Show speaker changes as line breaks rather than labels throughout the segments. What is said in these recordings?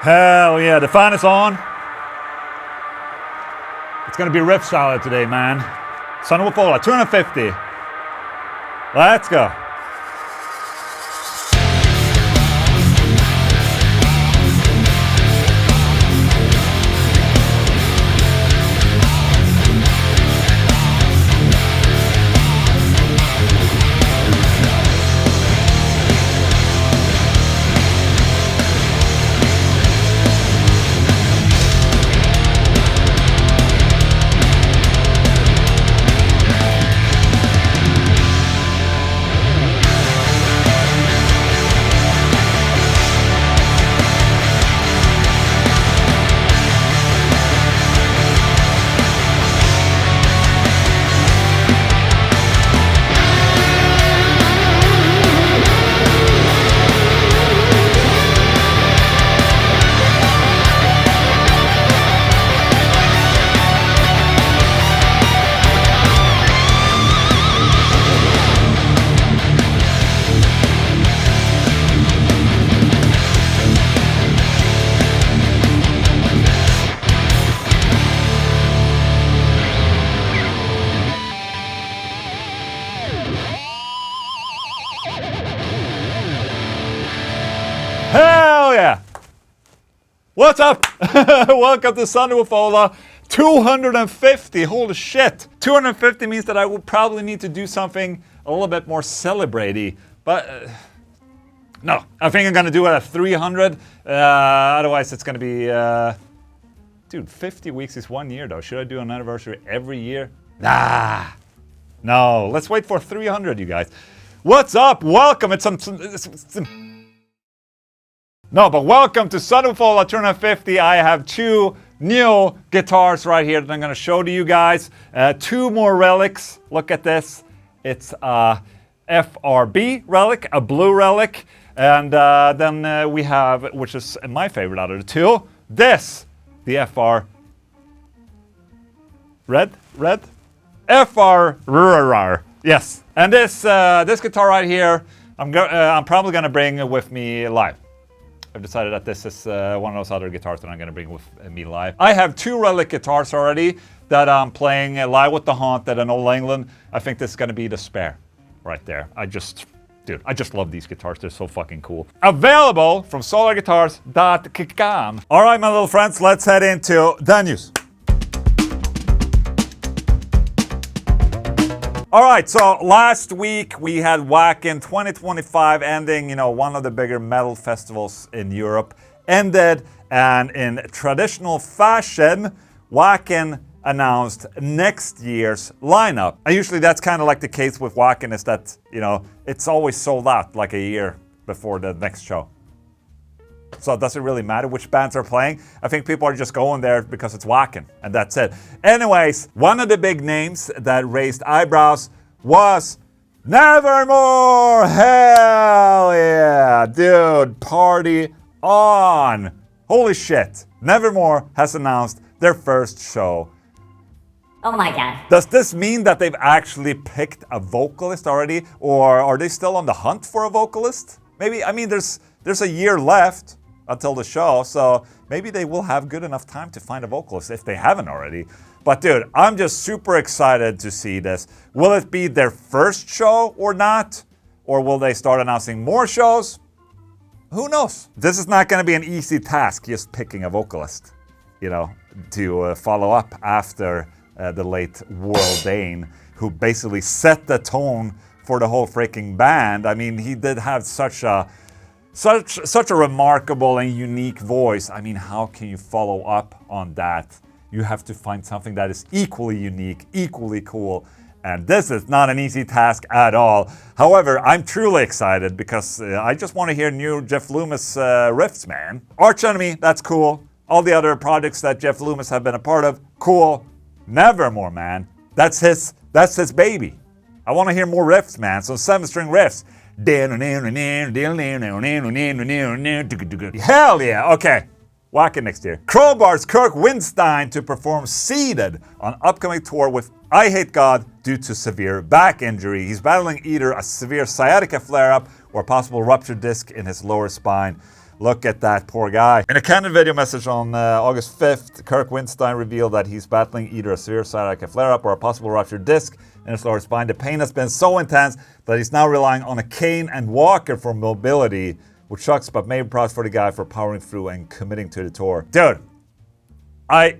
Hell yeah, the fan is on. It's gonna be riff salad today, man. Son of a Swola, 250. Let's go. Hell yeah! What's up? Welcome to Son of a Swola 250. Holy shit! 250 means that I will probably need to do something a little bit more celebrate-y. But no, I think I'm gonna do it at 300. Otherwise, it's gonna be. Dude, 50 weeks is 1 year though. Should I do an anniversary every year? Nah. No, let's wait for 300, you guys. What's up? Welcome. No, but welcome to Son of a Swola 250. I have two new guitars right here that I'm going to show to you guys. Two more relics. Look at this. It's a FRB relic, a blue relic. And then we have, which is my favorite out of the two, this, the FR... Red? FR... Yes. And this guitar right here, I'm probably going to bring with me live. I've decided that this is one of those other guitars that I'm going to bring with me live. I have two Relic guitars already that I'm playing live with the Haunt at an old Englund. I think this is going to be the spare right there. I just love these guitars. They're so fucking cool. Available from solarguitars.com. All right, my little friends, let's head into the news. All right, so last week we had Wacken 2025 ending, you know, one of the bigger metal festivals in Europe ended, and in traditional fashion, Wacken announced next year's lineup. And usually that's kind of like the case with Wacken, is that, you know, it's always sold out like a year before the next show. So it doesn't really matter which bands are playing. I think people are just going there because it's Wacken, and that's it. Anyways, one of the big names that raised eyebrows was Nevermore! Hell yeah! Dude, party on! Holy shit! Nevermore has announced their first show.
Oh my god.
Does this mean that they've actually picked a vocalist already? Or are they still on the hunt for a vocalist? Maybe, I mean, there's a year left until the show, so maybe they will have good enough time to find a vocalist if they haven't already. But dude, I'm just super excited to see this. Will it be their first show or not? Or will they start announcing more shows? Who knows? This is not going to be an easy task, just picking a vocalist, you know, to follow up after the late World Dane, who basically set the tone for the whole freaking band. I mean, he did have such a remarkable and unique voice. I mean, how can you follow up on that? You have to find something that is equally unique, equally cool. And this is not an easy task at all. However, I'm truly excited because I just want to hear new Jeff Loomis riffs, man. Arch Enemy, that's cool. All the other projects that Jeff Loomis have been a part of, cool. Nevermore, man. That's his baby. I want to hear more riffs, man. Some 7-string riffs. Hell yeah, okay. Wacken next year. Crowbar's Kirk Windstein to perform seated on upcoming tour with I Hate God due to severe back injury. He's battling either a severe sciatica flare-up or a possible ruptured disc in his lower spine. Look at that poor guy. In a candid video message on August 5th, Kirk Windstein revealed that he's battling either a severe sciatica flare-up or a possible ruptured disc in his lower spine. The pain has been so intense that he's now relying on a cane and walker for mobility, which sucks, but maybe props for the guy for powering through and committing to the tour. Dude, I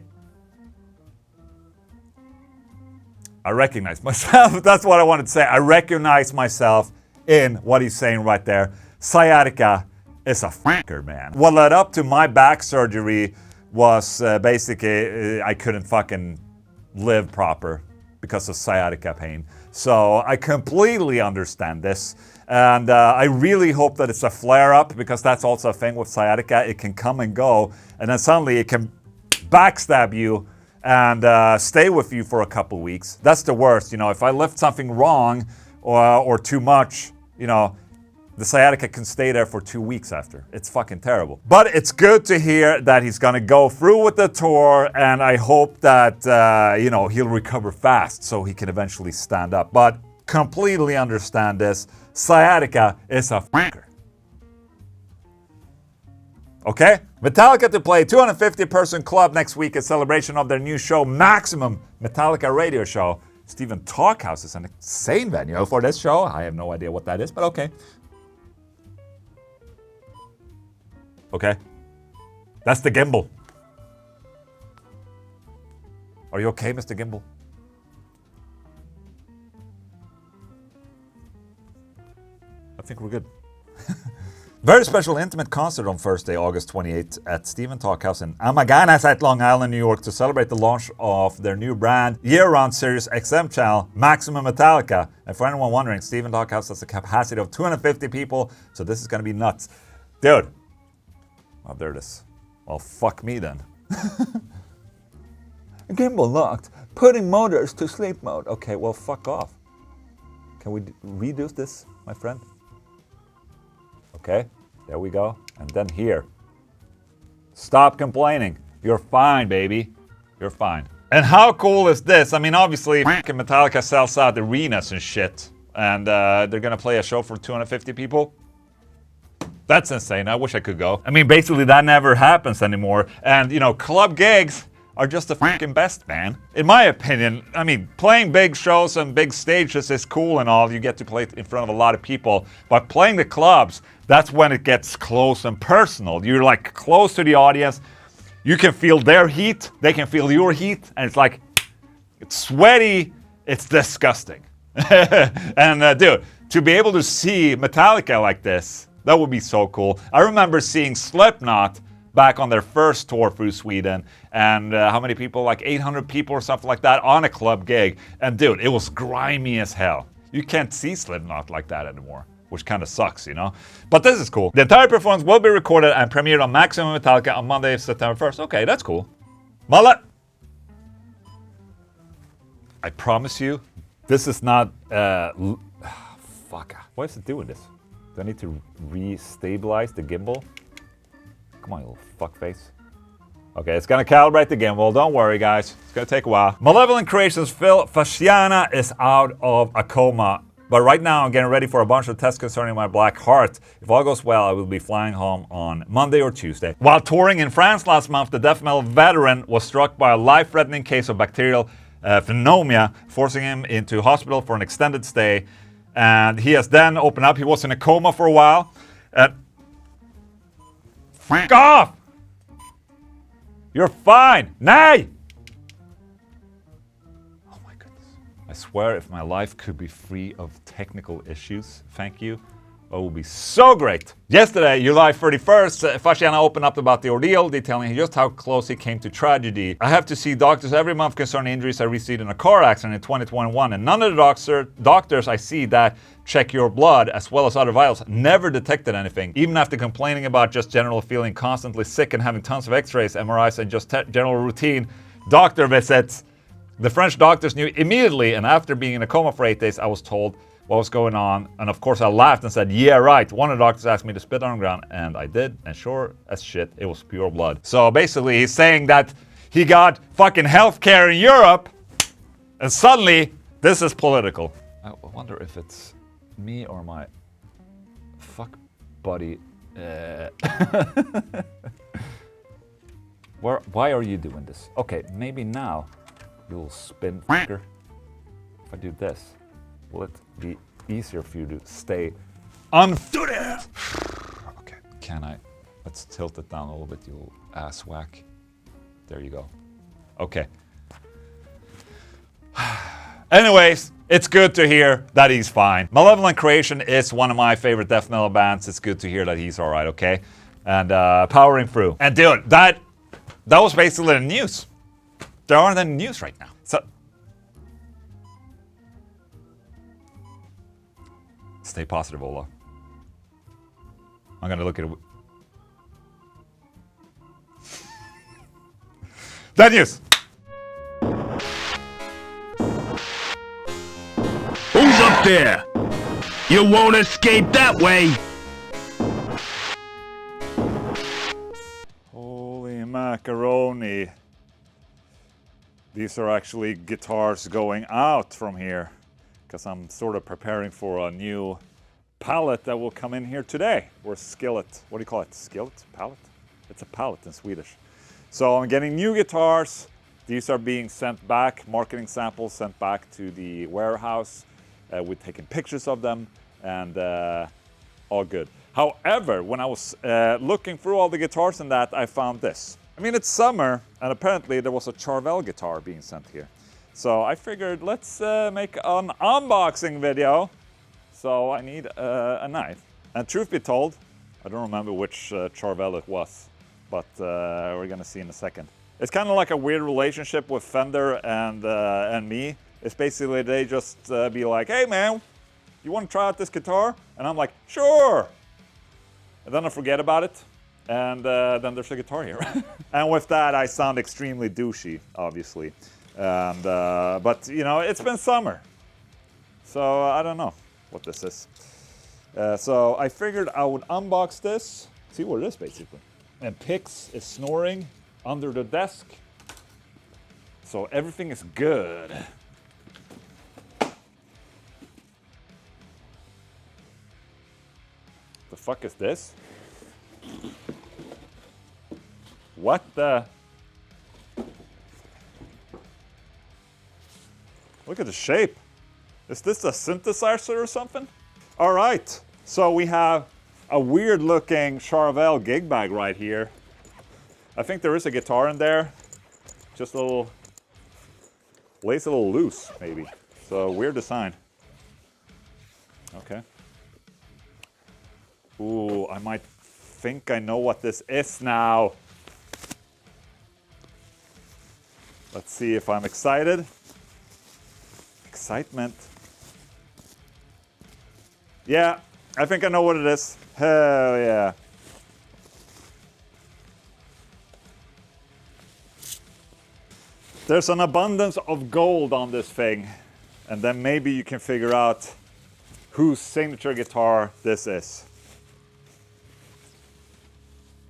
recognize myself. That's what I wanted to say. I recognize myself in what he's saying right there. Sciatica is a fucker, man. What led up to my back surgery was basically I couldn't fucking live proper because of sciatica pain. So I completely understand this. And I really hope that it's a flare-up, because that's also a thing with sciatica. It can come and go, and then suddenly it can backstab you and stay with you for a couple weeks. That's the worst, you know. If I lift something wrong or too much, you know, the sciatica can stay there for 2 weeks after. It's fucking terrible. But it's good to hear that he's gonna go through with the tour, and I hope that, you know, he'll recover fast so he can eventually stand up. But completely understand this. Sciatica is a fucker. Okay? Metallica to play 250-person club next week in celebration of their new show, Maximum Metallica Radio Show. Stephen Talkhouse is an insane venue for this show. I have no idea what that is, but okay. Okay? That's the gimbal. Are you okay, Mr. Gimbal? I think we're good. Very special intimate concert on Thursday, August 28th at Stephen Talkhouse in Amaganas at Long Island, New York, to celebrate the launch of their new brand, year-round Sirius XM channel, Maximum Metallica. And for anyone wondering, Stephen Talkhouse has a capacity of 250 people, so this is going to be nuts. Dude. Oh, there it is. Well, fuck me then. Gimbal locked. Putting motors to sleep mode. Okay, well, fuck off. Can we redo this, my friend? Okay, there we go. And then here. Stop complaining. You're fine, baby. You're fine. And how cool is this? I mean, obviously, Metallica sells out arenas and shit. And they're gonna play a show for 250 people. That's insane. I wish I could go. I mean, basically, that never happens anymore. And, you know, club gigs are just the fucking best, man. In my opinion, I mean, playing big shows and big stages is cool and all. You get to play in front of a lot of people. But playing the clubs, that's when it gets close and personal. You're like close to the audience. You can feel their heat. They can feel your heat. And it's like, it's sweaty. It's disgusting. And dude, to be able to see Metallica like this, that would be so cool. I remember seeing Slipknot back on their first tour through Sweden, and how many people, like 800 people or something like that on a club gig. And dude, it was grimy as hell. You can't see Slipknot like that anymore, which kind of sucks, you know? But this is cool. The entire performance will be recorded and premiered on Maximum Metallica on Monday, September 1st. Okay, that's cool. Mullet! I promise you, this is not, fuck, why is it doing this? Do I need to re-stabilize the gimbal? Come on, you little fuckface. Okay, it's gonna calibrate the gimbal. Don't worry, guys. It's gonna take a while. Malevolent Creation's Phil Fasciana is out of a coma. But right now, I'm getting ready for a bunch of tests concerning my black heart. If all goes well, I will be flying home on Monday or Tuesday. While touring in France last month, the death metal veteran was struck by a life-threatening case of bacterial pneumonia, forcing him into hospital for an extended stay. And he has then opened up. He was in a coma for a while. Fuck off! You're fine! Nay! Oh my goodness. I swear, if my life could be free of technical issues, thank you, it would be so great. Yesterday, July 31st, Fasciana opened up about the ordeal, detailing just how close he came to tragedy. I have to see doctors every month concerning injuries I received in a car accident in 2021, and none of the doctors I see that check your blood as well as other vitals never detected anything. Even after complaining about just general feeling constantly sick and having tons of x-rays, MRIs, and just general routine doctor visits, the French doctors knew immediately, and after being in a coma for 8 days, I was told what was going on, and of course I laughed and said, yeah, right. One of the doctors asked me to spit on the ground, and I did, and sure as shit, it was pure blood. So basically, he's saying that he got fucking healthcare in Europe, and suddenly This is political. I wonder if it's me or my fuck buddy. Why are you doing this? Okay, maybe now you'll spin fucker. If I do this, will it be easier for you to stay unfooted? Okay, can I? Let's tilt it down a little bit, you ass whack. There you go. Okay. Anyways, it's good to hear that he's fine. Malevolent Creation is one of my favorite death metal bands. It's good to hear that he's alright, okay? And powering through. And dude, that was basically the news. There aren't any news right now. So stay positive, Ola. I'm gonna look at it. That news!
Who's up there? You won't escape that way!
Holy macaroni. These are actually guitars going out from here, because I'm sort of preparing for a new palette that will come in here today. Or skillet. What do you call it? Skillet? Palette? It's a palette in Swedish. So I'm getting new guitars. These are being sent back, marketing samples sent back to the warehouse. We're taking pictures of them, and all good. However, when I was looking through all the guitars and that, I found this. I mean, it's summer, and apparently there was a Charvel guitar being sent here. So I figured, let's make an unboxing video. So I need a knife. And truth be told, I don't remember which Charvel it was, but we're gonna see in a second. It's kind of like a weird relationship with Fender and me. It's basically they just be like, hey man, you want to try out this guitar? And I'm like, sure. And then I forget about it, and then there's a guitar here. And with that, I sound extremely douchey, obviously. And but you know, it's been summer, so I don't know what this is. So I figured I would unbox this, see what it is basically. And Pix is snoring under the desk, so everything is good. The fuck is this? What the? Look at the shape. Is this a synthesizer or something? All right, so we have a weird looking Charvel gig bag right here. I think there is a guitar in there. Just a little, lays a little loose maybe. So weird design. Okay. Ooh, I might think I know what this is now. Let's see if I'm excited. Excitement. Yeah, I think I know what it is. Hell yeah. There's an abundance of gold on this thing, and then maybe you can figure out whose signature guitar this is.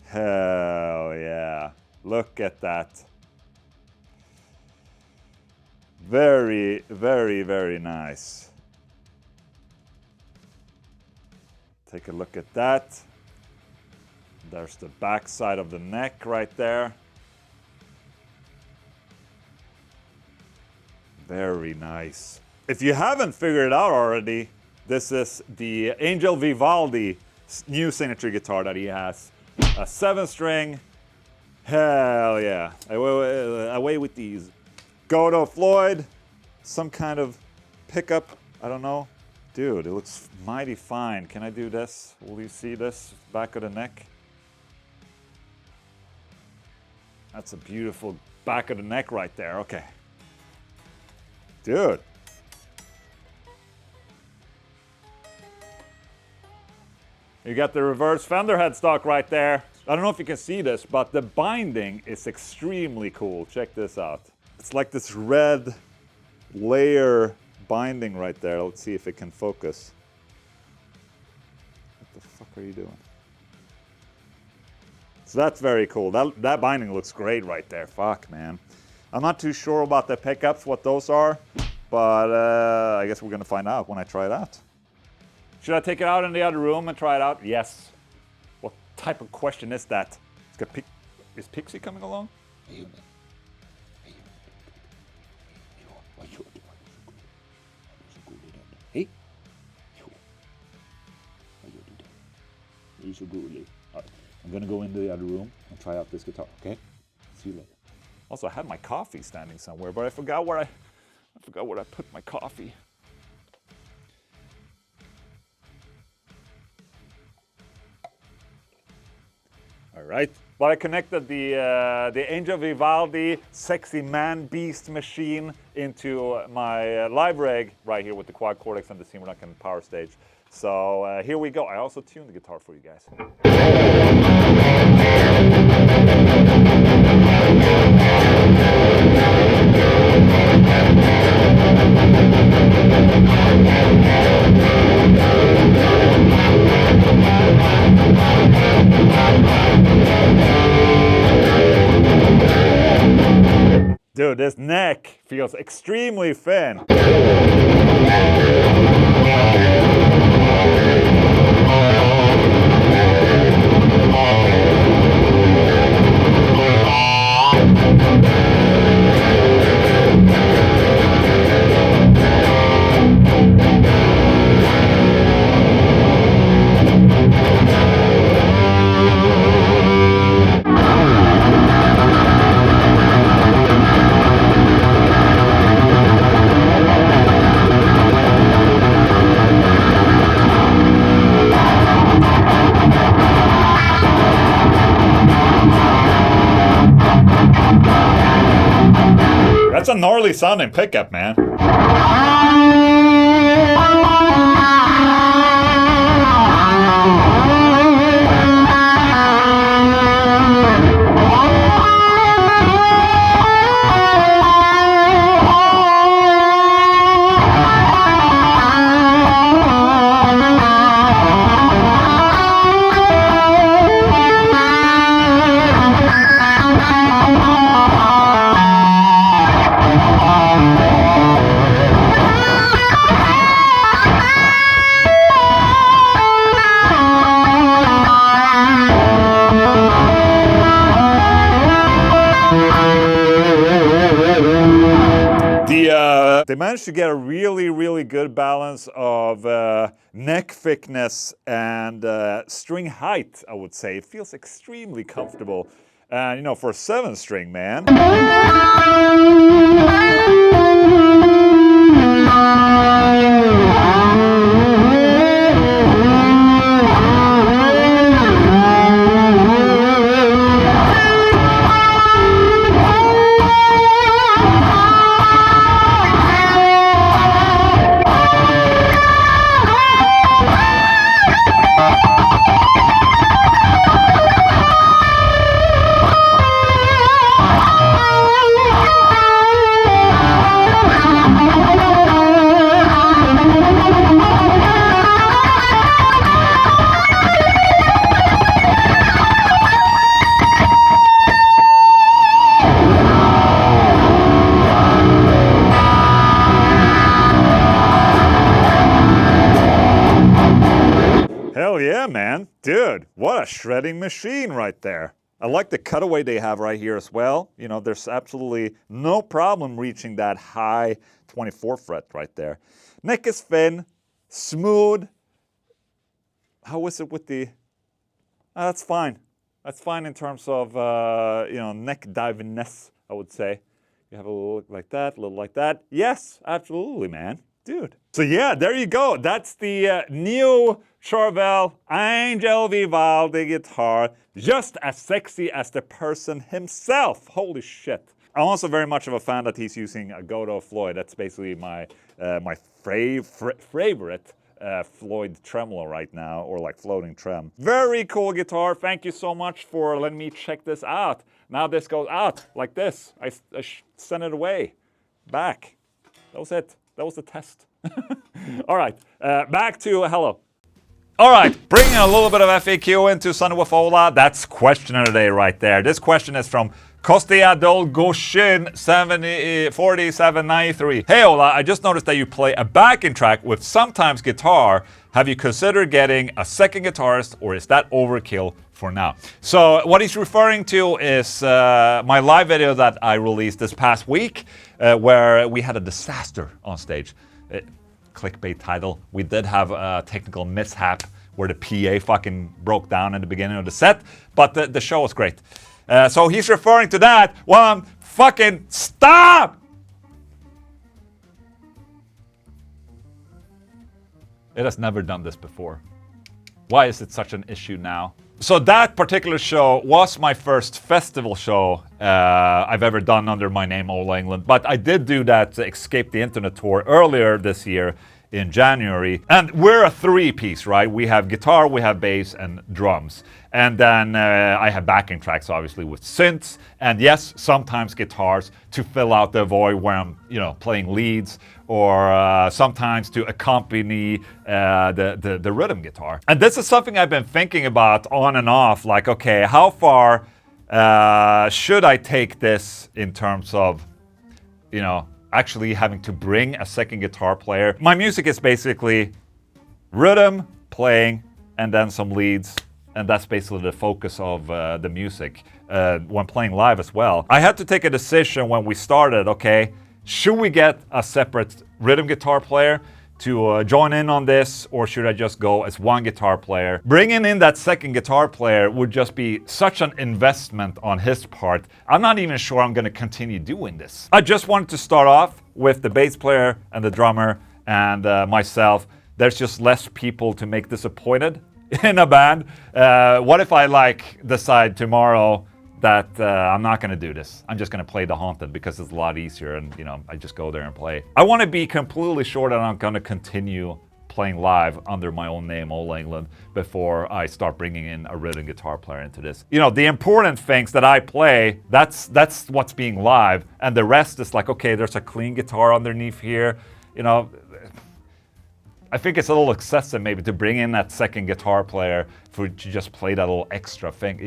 Hell yeah. Look at that. Very, very, very nice. Take a look at that. There's the back side of the neck right there. Very nice. If you haven't figured it out already, this is the Angel Vivaldi new signature guitar that he has. A 7-string. Hell yeah. Away with these. Go to Floyd. Some kind of pickup. I don't know. Dude, it looks mighty fine. Can I do this? Will you see this? Back of the neck. That's a beautiful back of the neck right there. Okay. Dude. You got the reverse Fender headstock right there. I don't know if you can see this, but the binding is extremely cool. Check this out. It's like this red layer binding right there. Let's see if it can focus. What the fuck are you doing? So that's very cool. That binding looks great right there. Fuck, man. I'm not too sure about the pickups, what those are, but I guess we're gonna find out when I try it out. Should I take it out in the other room and try it out? Yes. What type of question is that? Is Pixie coming along? Hey. You're so gullig. I'm gonna go into the other room and try out this guitar, okay? See you later. Also, I had my coffee standing somewhere, but I forgot where I put my coffee. All right, but I connected the Angel Vivaldi Sexy Man Beast machine into my live rig right here with the quad cortex and the Simulac and power stage. So here we go. I also tuned the guitar for you guys. Dude, this neck feels extremely thin. That's a gnarly sounding pickup, man. They managed to get a really, really good balance of neck thickness and string height, I would say. It feels extremely comfortable. And, you know, for a 7-string, man. Hell yeah, man. Dude, what a shredding machine right there. I like the cutaway they have right here as well. You know, there's absolutely no problem reaching that high 24th fret right there. Neck is thin, smooth. How is it with the... that's fine. That's fine in terms of, you know, neck diviness, I would say. You have a little look like that, a little like that. Yes, absolutely, man. Dude. So yeah, there you go. That's the new Charvel Angel Vivaldi guitar. Just as sexy as the person himself. Holy shit. I'm also very much of a fan that he's using a Godot Floyd. That's basically my favorite Floyd tremolo right now, or like floating trem. Very cool guitar. Thank you so much for letting me check this out. Now this goes out like this. I sent it away. Back. That was it. That was the test. All right, back to hello. All right, bringing a little bit of FAQ into Sunny with Ola. That's question of the day right there. This question is from Kostiadol Goshin 4793. Hey Ola, I just noticed that you play a backing track with sometimes guitar. Have you considered getting a second guitarist, or is that overkill for now? So what he's referring to is my live video that I released this past week, where we had a disaster on stage. Clickbait title. We did have a technical mishap where the PA fucking broke down in the beginning of the set, but the show was great. So he's referring to that. Well, fucking stop! It has never done this before. Why is it such an issue now? So that particular show was my first festival show I've ever done under my name, Ola Englund. But I did do that Escape the Internet tour earlier this year in January. And we're a three-piece, right? We have guitar, we have bass, and drums. And then I have backing tracks, obviously, with synths. And yes, sometimes guitars to fill out the void where I'm, playing leads, or sometimes to accompany the rhythm guitar. And this is something I've been thinking about on and off, like, okay, how far should I take this in terms of, actually having to bring a second guitar player? My music is basically rhythm, playing, and then some leads. And that's basically the focus of the music when playing live as well. I had to take a decision when we started, okay, should we get a separate rhythm guitar player to join in on this, or should I just go as one guitar player? Bringing in that second guitar player would just be such an investment on his part. I'm not even sure I'm gonna continue doing this. I just wanted to start off with the bass player and the drummer and myself. There's just less people to make disappointed in a band. What if I decide tomorrow that I'm not gonna do this? I'm just gonna play the Haunted because it's a lot easier, and I just go there and play. I want to be completely sure that I'm gonna continue playing live under my own name, Ola Englund, before I start bringing in a rhythm guitar player into this. The important things that I play, that's what's being live, and the rest is like, okay, there's a clean guitar underneath here. I think it's a little excessive maybe to bring in that second guitar player to just play that little extra thing.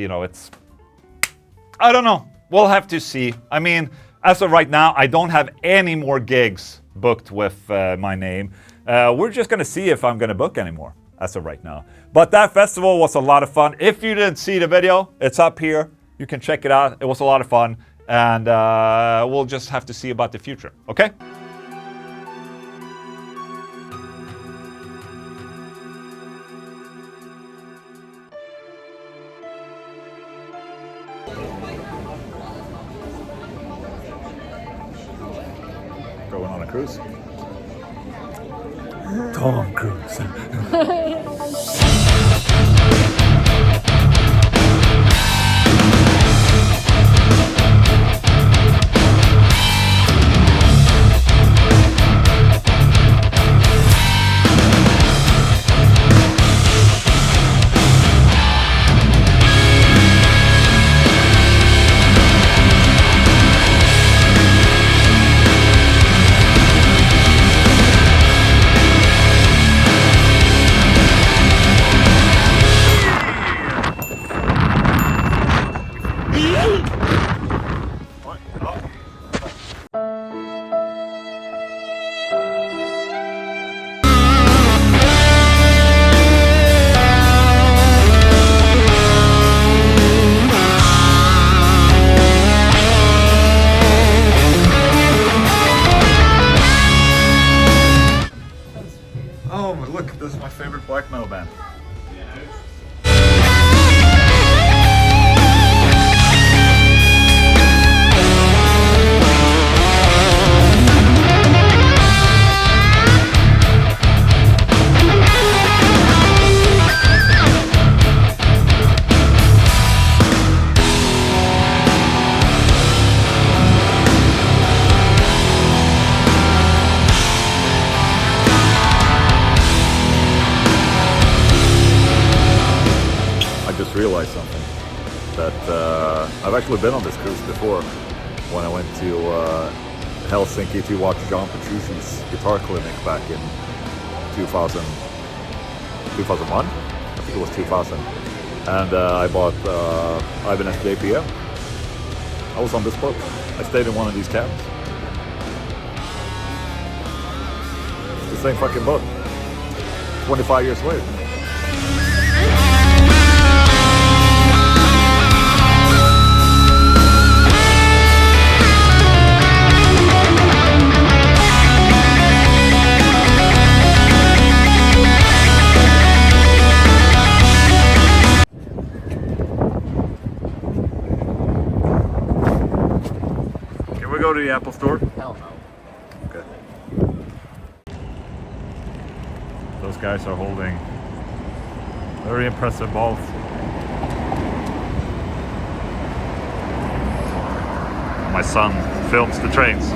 I don't know. We'll have to see. I mean, as of right now, I don't have any more gigs booked with my name. We're just going to see if I'm going to book any more as of right now. But that festival was a lot of fun. If you didn't see the video, it's up here. You can check it out. It was a lot of fun. And we'll just have to see about the future. Okay? Going on a cruise. Tom Cruise. This is my favorite black metal band. Realize something, that I've actually been on this cruise before when I went to Helsinki to watch John Petrucci's guitar clinic back in 2012 2001? I think it was 2000. And I bought Ibanez JPM. I was on this boat. I stayed in one of these cabins. It's the same fucking boat. 25 years later. Can we go to the Apple store?
Hell no.
Okay. Those guys are holding very impressive balls. My son films the trains.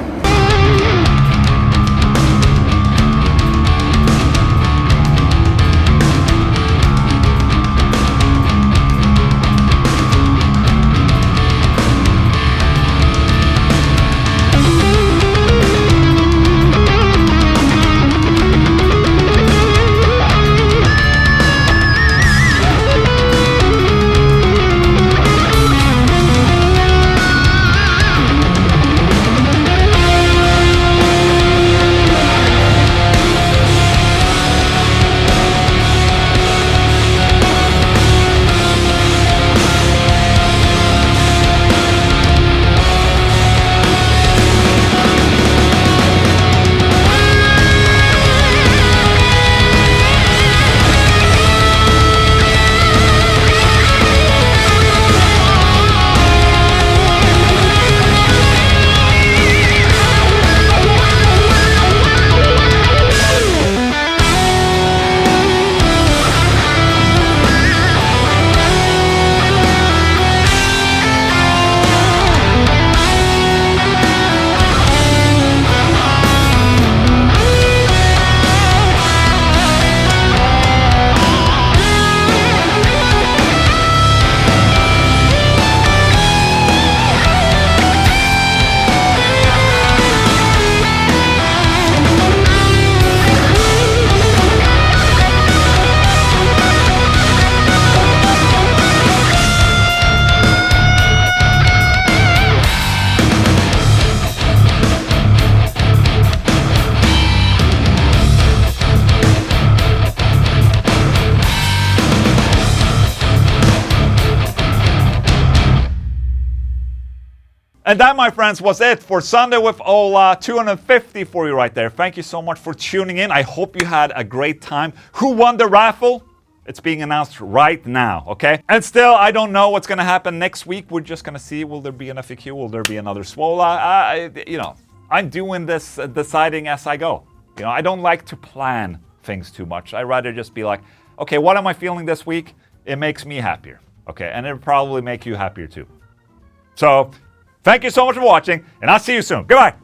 And that, my friends, was it for Sunday with Ola. 250 for you right there. Thank you so much for tuning in. I hope you had a great time. Who won the raffle? It's being announced right now, okay? And still, I don't know what's going to happen next week. We're just going to see, will there be an FAQ? Will there be another Swola? I'm doing this, deciding as I go. I don't like to plan things too much. I'd rather just be like, okay, what am I feeling this week? It makes me happier, okay? And it'll probably make you happier too. So, thank you so much for watching, and I'll see you soon. Goodbye.